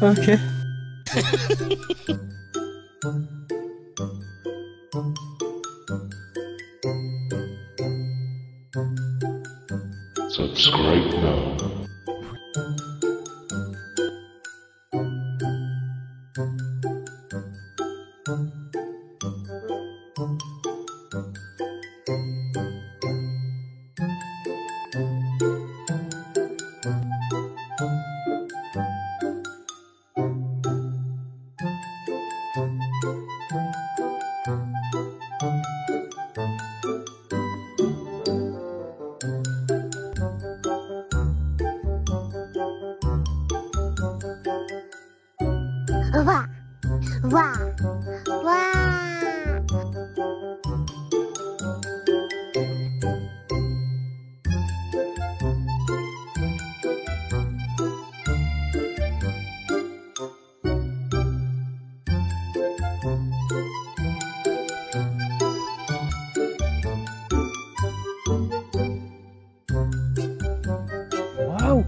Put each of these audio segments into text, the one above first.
Okay. Subscribe now. Wow! Wow! Wow! Wow!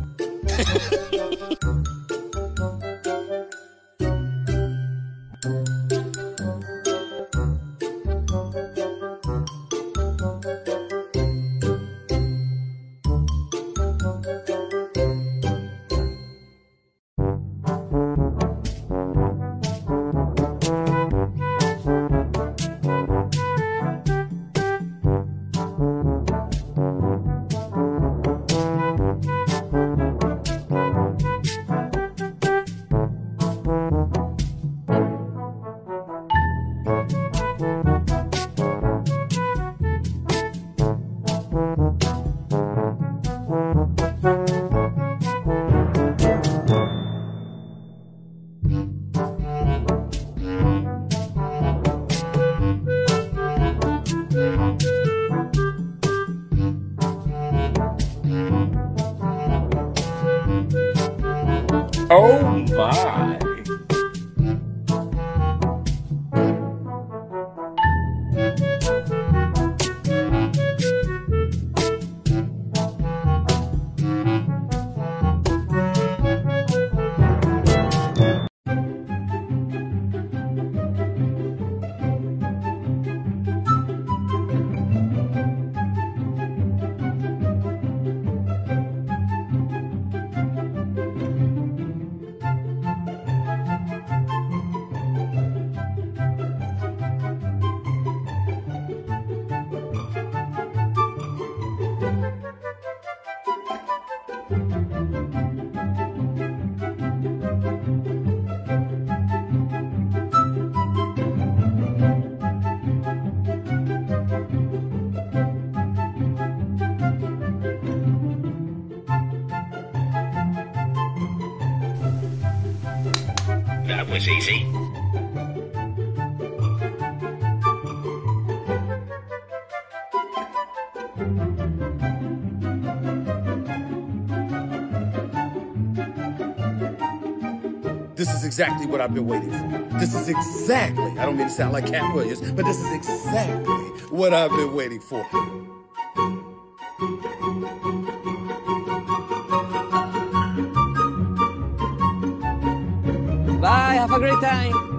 Oh my! That was easy. This is exactly what I've been waiting for. This is exactly, I don't mean to sound like Cat Williams, but this is exactly what I've been waiting for. Bye, have a great time!